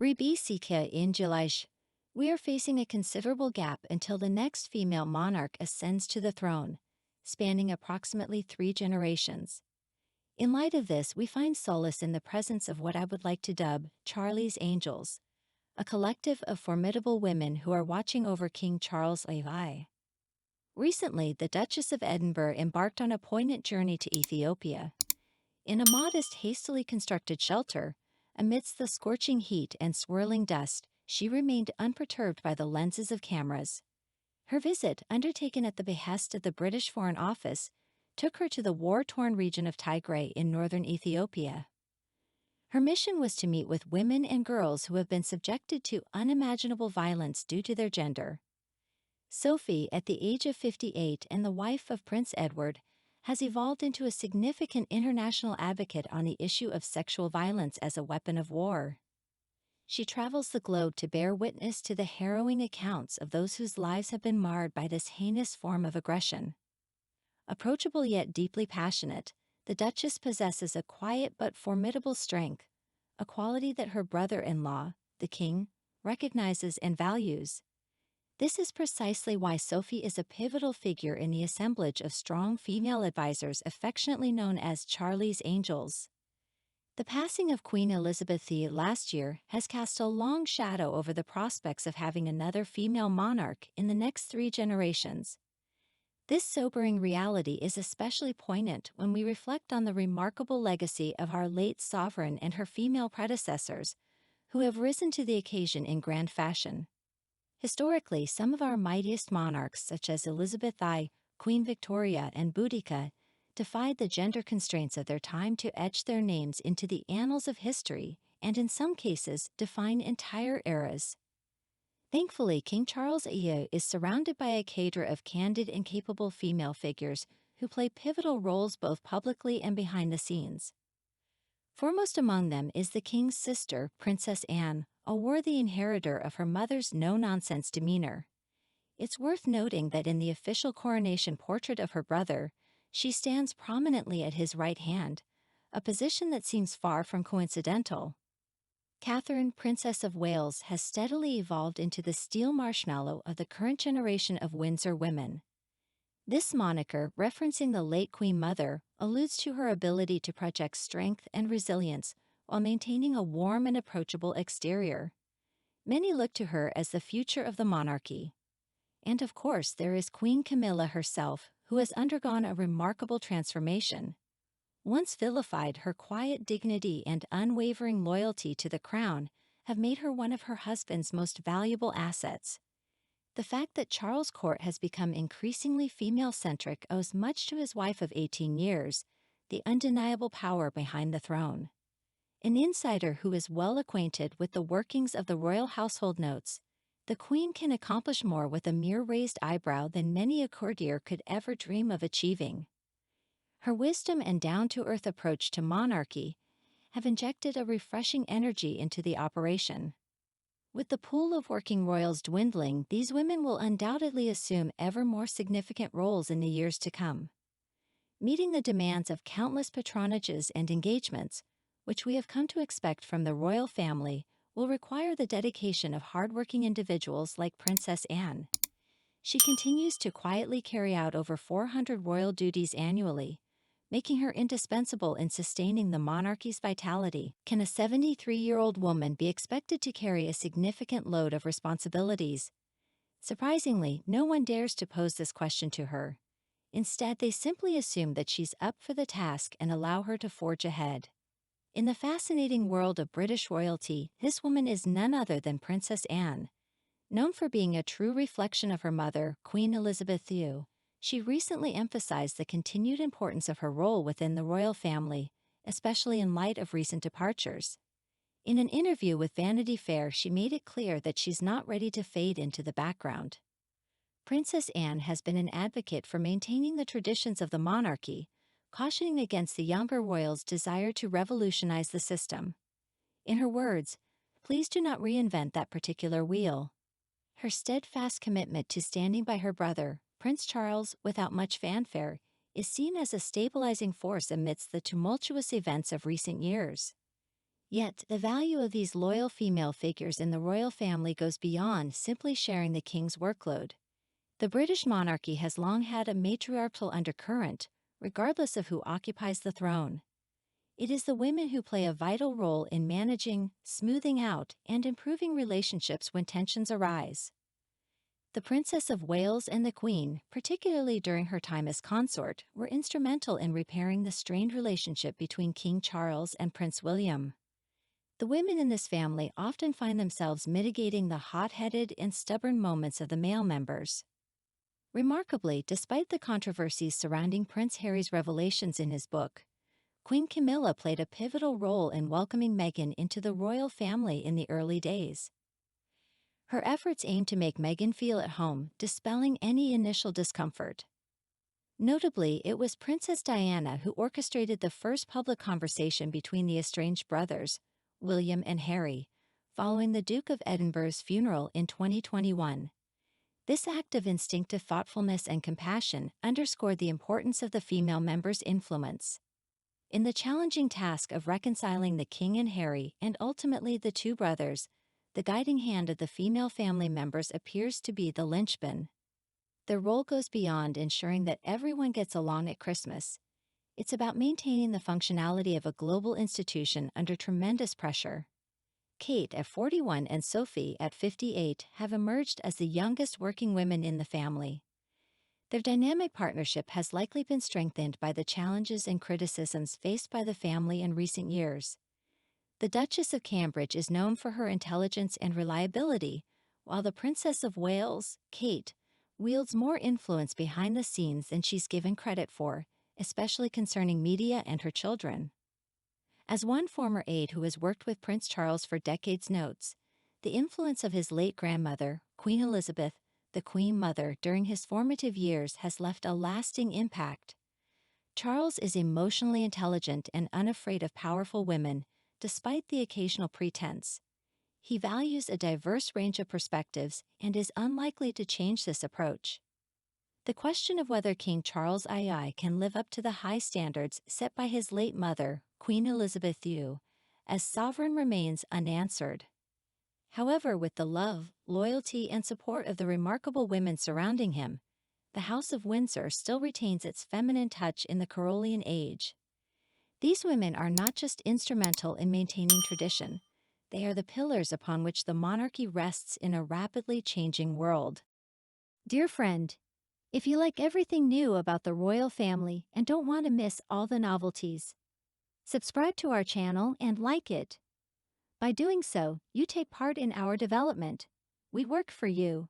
Rebecca in July. We are facing a considerable gap until the next female monarch ascends to the throne, spanning approximately 3 generations. In light of this, we find solace in the presence of what I would like to dub Charlie's Angels, a collective of formidable women who are watching over King Charles AI. Recently, the Duchess of Edinburgh embarked on a poignant journey to Ethiopia. In a modest, hastily constructed shelter, amidst the scorching heat and swirling dust, she remained unperturbed by the lenses of cameras. Her visit, undertaken at the behest of the British Foreign Office, took her to the war-torn region of Tigray in northern Ethiopia. Her mission was to meet with women and girls who have been subjected to unimaginable violence due to their gender. Sophie, at the age of 58 and the wife of Prince Edward, has evolved into a significant international advocate on the issue of sexual violence as a weapon of war. She travels the globe to bear witness to the harrowing accounts of those whose lives have been marred by this heinous form of aggression. Approachable yet deeply passionate, the Duchess possesses a quiet but formidable strength, a quality that her brother-in-law, the King, recognizes and values. This is precisely why Sophie is a pivotal figure in the assemblage of strong female advisors affectionately known as Charlie's Angels. The passing of Queen Elizabeth II last year has cast a long shadow over the prospects of having another female monarch in the next 3 generations. This sobering reality is especially poignant when we reflect on the remarkable legacy of our late sovereign and her female predecessors, who have risen to the occasion in grand fashion. Historically, some of our mightiest monarchs, such as Elizabeth I, Queen Victoria, and Boudica, defied the gender constraints of their time to etch their names into the annals of history and, in some cases, define entire eras. Thankfully, King Charles II is surrounded by a cadre of candid and capable female figures who play pivotal roles both publicly and behind the scenes. Foremost among them is the King's sister, Princess Anne, a worthy inheritor of her mother's no-nonsense demeanor. It's worth noting that in the official coronation portrait of her brother, she stands prominently at his right hand, a position that seems far from coincidental. Catherine, Princess of Wales, has steadily evolved into the steel marshmallow of the current generation of Windsor women. This moniker, referencing the late Queen Mother, alludes to her ability to project strength and resilience while maintaining a warm and approachable exterior. Many look to her as the future of the monarchy. And of course, there is Queen Camilla herself, who has undergone a remarkable transformation. Once vilified, her quiet dignity and unwavering loyalty to the crown have made her one of her husband's most valuable assets. The fact that Charles' court has become increasingly female-centric owes much to his wife of 18 years, the undeniable power behind the throne. An insider who is well acquainted with the workings of the royal household notes, the Queen can accomplish more with a mere raised eyebrow than many a courtier could ever dream of achieving. Her wisdom and down-to-earth approach to monarchy have injected a refreshing energy into the operation. With the pool of working royals dwindling, these women will undoubtedly assume ever more significant roles in the years to come. Meeting the demands of countless patronages and engagements, which we have come to expect from the royal family, will require the dedication of hardworking individuals like Princess Anne. She continues to quietly carry out over 400 royal duties annually, making her indispensable in sustaining the monarchy's vitality. Can a 73-year-old woman be expected to carry a significant load of responsibilities? Surprisingly, no one dares to pose this question to her. Instead, they simply assume that she's up for the task and allow her to forge ahead. In the fascinating world of British royalty, this woman is none other than Princess Anne. Known for being a true reflection of her mother, Queen Elizabeth II, she recently emphasized the continued importance of her role within the royal family, especially in light of recent departures. In an interview with Vanity Fair, she made it clear that she's not ready to fade into the background. Princess Anne has been an advocate for maintaining the traditions of the monarchy, cautioning against the younger royals' desire to revolutionize the system. In her words, "Please do not reinvent that particular wheel." Her steadfast commitment to standing by her brother, Prince Charles, without much fanfare, is seen as a stabilizing force amidst the tumultuous events of recent years. Yet, the value of these loyal female figures in the royal family goes beyond simply sharing the king's workload. The British monarchy has long had a matriarchal undercurrent, regardless of who occupies the throne. It is the women who play a vital role in managing, smoothing out, and improving relationships when tensions arise. The Princess of Wales and the Queen, particularly during her time as consort, were instrumental in repairing the strained relationship between King Charles and Prince William. The women in this family often find themselves mitigating the hot-headed and stubborn moments of the male members. Remarkably, despite the controversies surrounding Prince Harry's revelations in his book, Queen Camilla played a pivotal role in welcoming Meghan into the royal family in the early days. Her efforts aimed to make Meghan feel at home, dispelling any initial discomfort. Notably, it was Princess Diana who orchestrated the first public conversation between the estranged brothers, William and Harry, following the Duke of Edinburgh's funeral in 2021. This act of instinctive thoughtfulness and compassion underscored the importance of the female member's influence. In the challenging task of reconciling the king and Harry and ultimately the two brothers, the guiding hand of the female family members appears to be the linchpin. Their role goes beyond ensuring that everyone gets along at Christmas. It's about maintaining the functionality of a global institution under tremendous pressure. Kate at 41 and Sophie at 58 have emerged as the youngest working women in the family. Their dynamic partnership has likely been strengthened by the challenges and criticisms faced by the family in recent years. The Duchess of Cambridge is known for her intelligence and reliability, while the Princess of Wales, Kate, wields more influence behind the scenes than she's given credit for, especially concerning media and her children. As one former aide who has worked with Prince Charles for decades notes, the influence of his late grandmother, Queen Elizabeth, the Queen Mother, during his formative years has left a lasting impact. Charles is emotionally intelligent and unafraid of powerful women, despite the occasional pretense. He values a diverse range of perspectives and is unlikely to change this approach. The question of whether King Charles II can live up to the high standards set by his late mother, Queen Elizabeth II, as sovereign remains unanswered. However, with the love, loyalty, and support of the remarkable women surrounding him, the House of Windsor still retains its feminine touch in the Carolingian age. These women are not just instrumental in maintaining tradition, they are the pillars upon which the monarchy rests in a rapidly changing world. Dear friend, if you like everything new about the royal family and don't want to miss all the novelties, subscribe to our channel and like it. By doing so, you take part in our development. We work for you.